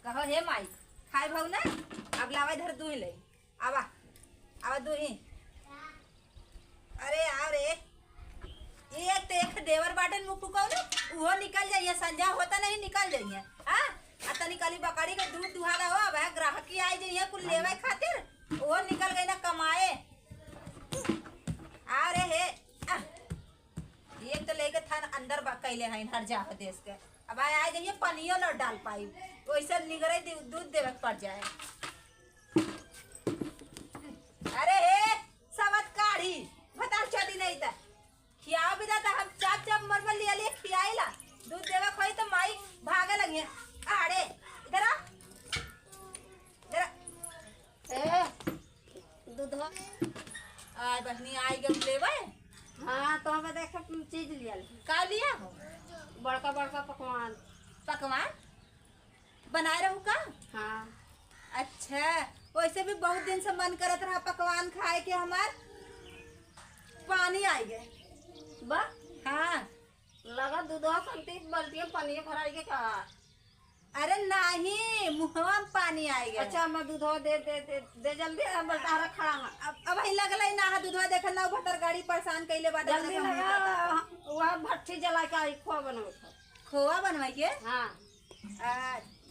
कहो हे माई खाए भाऊ ना अब लावा इधर दूही ले आवा आवा दूही। अरे आओ रे ये देख देवर बाटन मुँह फुकाओ ना वो निकल जाइए संजा होता नहीं निकल जाइए। हाँ आता निकली बकरी के दूध दुहाना हो अब ग्राहकी आई जाइए कुल लेवे खातिर वो निकल गई ना कमाए। आ रे हे एक तो लेके था अंदर कैले हैं हर जा देश के अब आ जाइए पनियो न डाल पाई वैसे निगरे दूध देवे पड़ जाए। अरे हे सबत काढ़ी बता चली नहीं था खियाओ बिदा था हम चाप चाप मरमर लिया लिए खियाइला दूध देवे खोई तो माई भागे लगी आड़े इधर आ ए दूध आ बहनी आई गम लेवे। हाँ तो हमें देख चीज लिया का लिया हो बड़का बड़का पकवान पकवान बनाए रहू का। हाँ अच्छा वैसे भी बहुत दिन से मन करत रहा पकवान खाए के हमार पानी आई गए बा हाँ लगा दूधवा संती बल्टी में पानी भराई के कहा। अरे नहीं मुहवा में पानी आई गए। अच्छा मैं दूधवा दे जल्दी बल्टा खड़ा है अब ही लगल है ना दूधवा देखल ना भटर गाड़ी परेशान कइले बाटे जल्दी लगा वह भट्ठी जला के आई खोआ बनवे था खोआ बनवाई के। हाँ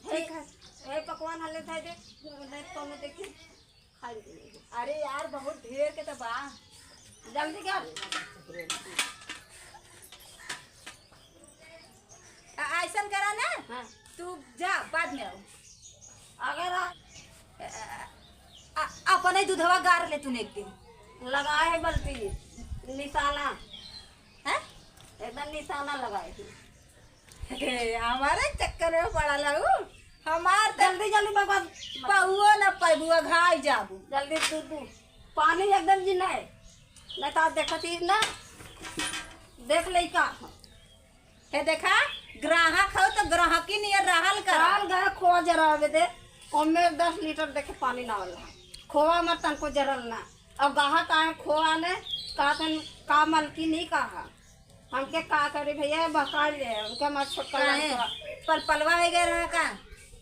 ठीक है ए पकवान हले था दे तो मैं देखी खा ली। अरे यार बहुत ढेर के तो बा जल्दी क्या ऐसन करा ना हाँ तू जा बाद में आओ अगर अपन ही दूधवा गार ले तूने एक दिन लगाए है बल्टी निशाना है एकदम निशाना लगाए थी हमारे चक्कर में पड़ा लू हमार जल्दी जल्दी बाबा पहुओ न पबुआ घाई जाबू जल्दी दूध पानी एकदम जी नहीं तो आप देखती ना देख ले का हे देखा ग्राहक हो तो ग्राहकी नियर रहल कर कराल गए खोआ जरा आवे दे ओमे 10 लीटर देखे पानी ना वाला खोआ मत तनको जरल ना अब गाहक आए खोआ ने कातन का मलकी नहीं कहा हमके का करे भैया बका ले उनके मत छोटका पर पलवा हो गया रहा का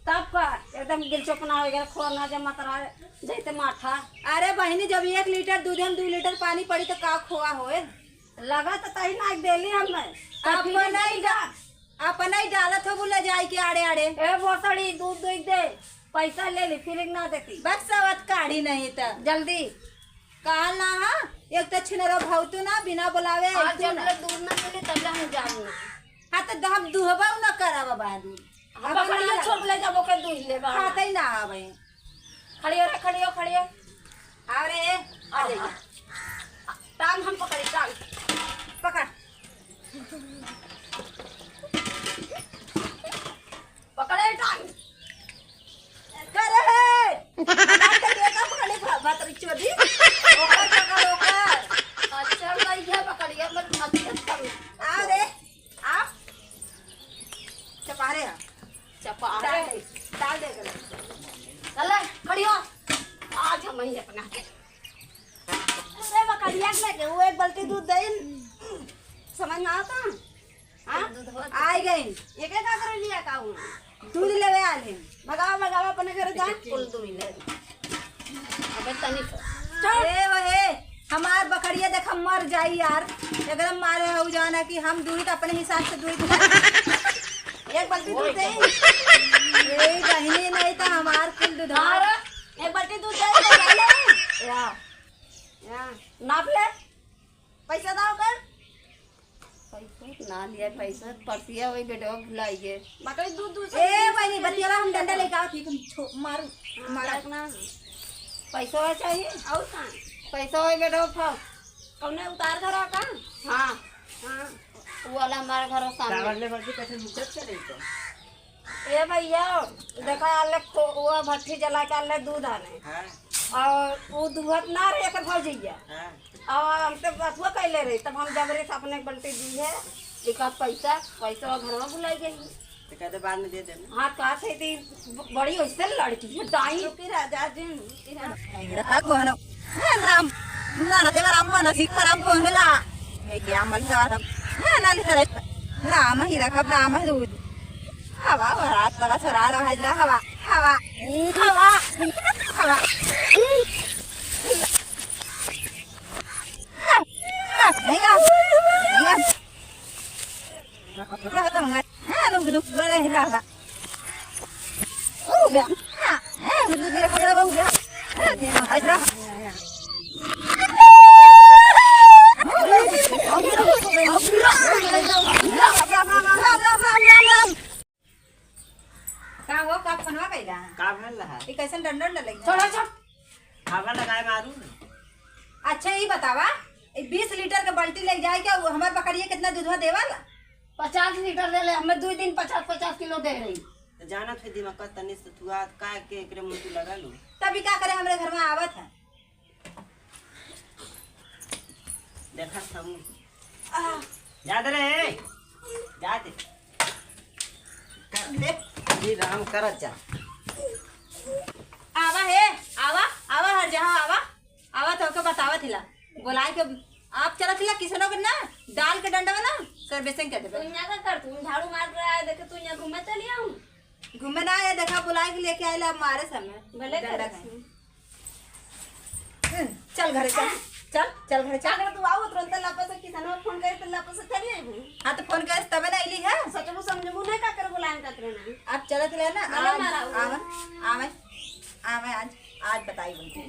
तब का एकदम गिलचोपना हो गया खोआ ना जमा तरा जैसे माठा। अरे बहनी जब 1 लीटर दूध में 2 लीटर पानी पड़ी तो का खोआ होए लगा तो तही ना देली हमें अपना ही डालत हो बोला जाए के आड़े आड़े ए बोसड़ी दूध दूध दे पैसा ले ली फिर ना देती बस सवत काढ़ी नहीं तो जल्दी कहा ना हाँ एक तो छिनरो भौतू ना बिना बुलावे आज जब ले दूध ना मिले तब हम जाऊंगी। हाँ तो हम दुहबा न करावा बादी अब खड़ियो छोड़ ले जाबो के दूध ले बा खाता ही ना आवे खड़ियो रे खड़ियो खड़ियो अरे आ जाइए टांग हम पकड़ी टांग पकड़ पकड़े टांग करे है देखा पकड़े बात रिचोदी ओकर पकड़ ओकर अच्छा नहीं है पकड़िए मत मत कर आ रे आ चपा रे चपा डाल दे कर चले खड़ियो आज हम ही अपना के अरे बकरिया के वो एक बाल्टी दूध दे समझ ना आता हाँ आई गई ये क्या कर लिया का हूं दूध लेवे आले भगावा भगावा अपने घर जा कुल दूध ले अबे तनी ए वहे हमार बकरिया देख मर जाई यार एकदम मारे हो जाना कि हम दूध अपने हिसाब से दूध एक बाल्टी दूध दे ए बहनी नहीं तो हमार कुल दूध एक बाल्टी दूध दे या नाप ले पैसा दाओ कर पैसा ना लिया पैसा परतिया वही बेटा भुलाइए बकरी दूध दूध ए बहनी बतियाला हम डंडा लेके आओ ठीक मार मारा ना पैसा चाहिए और कहां पैसा वही बेटा कौने उतार धरा का हां हां वो वाला हमारे घर सामने चावल बल्टी कैसे मुकत चले तो ए भैया देखा आले वो भट्ठी जला के आले दूध आने हां और वो दूध ना रे एक भर जइया हां और हम तो बसवा कैले रही तब हम जबरे से अपने बल्टी दी है लिखा पैसा पैसा घर में बुलाई गई तो कहते बाद में दे देना। हाँ कहा थे थी बड़ी वैसे लड़की है डाई की राजा जी कोन राम ना ना देवा राम मन सिख राम कोंगला ए क्या मन जा ना ना राम ही रखा राम दूध हवा रात लगा छोरा रहा हवा हवा हवा हवा नहीं का क्या तो मंगा हां लोग दुख बड़े हिला ओ बे हां दुख के खड़ा हो गया हाजरा का हो का फनवा कइला का भल रहा ई कैसन डंडन लगी छोड़ो छोड़ हवा लगाए मारू अच्छा ये बतावा 20 लीटर के बाल्टी ले जाए क्या हमार बकरिया कितना दूधवा देवाला 50 लीटर ले ले हमें 2 दिन 50-50 किलो दे रही तो जाना थे दिमाग का तनी से तुआ का के एकरे मुंह तू लगा लू तभी क्या करे हमरे घर में आवत है देखा हम जा दे रे जा दे कर दे जी राम करत जा आवा है आवा आवा हर जहाँ आवा आवा तो के बतावा थिला बोलाए के आप चला थिला किसनो के ना डाल के डंडा ना सर्विसिंग कर देबे तू यहाँ का कर तू झाड़ू मार रहा है देखे तू यहाँ घूमे चली आऊं घूमे ना आया देखा बुलाए के लेके आइला मारे समय भले डंडा कर खाए। चल घरे चल चल चल घरे चल अगर तू आओ तुरंत लापस किसान फोन करे तो लापस चली आई हाँ तो फोन कर तबे ना आइली है सचमु समझमु नहीं का कर बुलाएं का करे ना आप चलत रहे ना भले मारा आवे आवे आवे आज आज बताई बोलती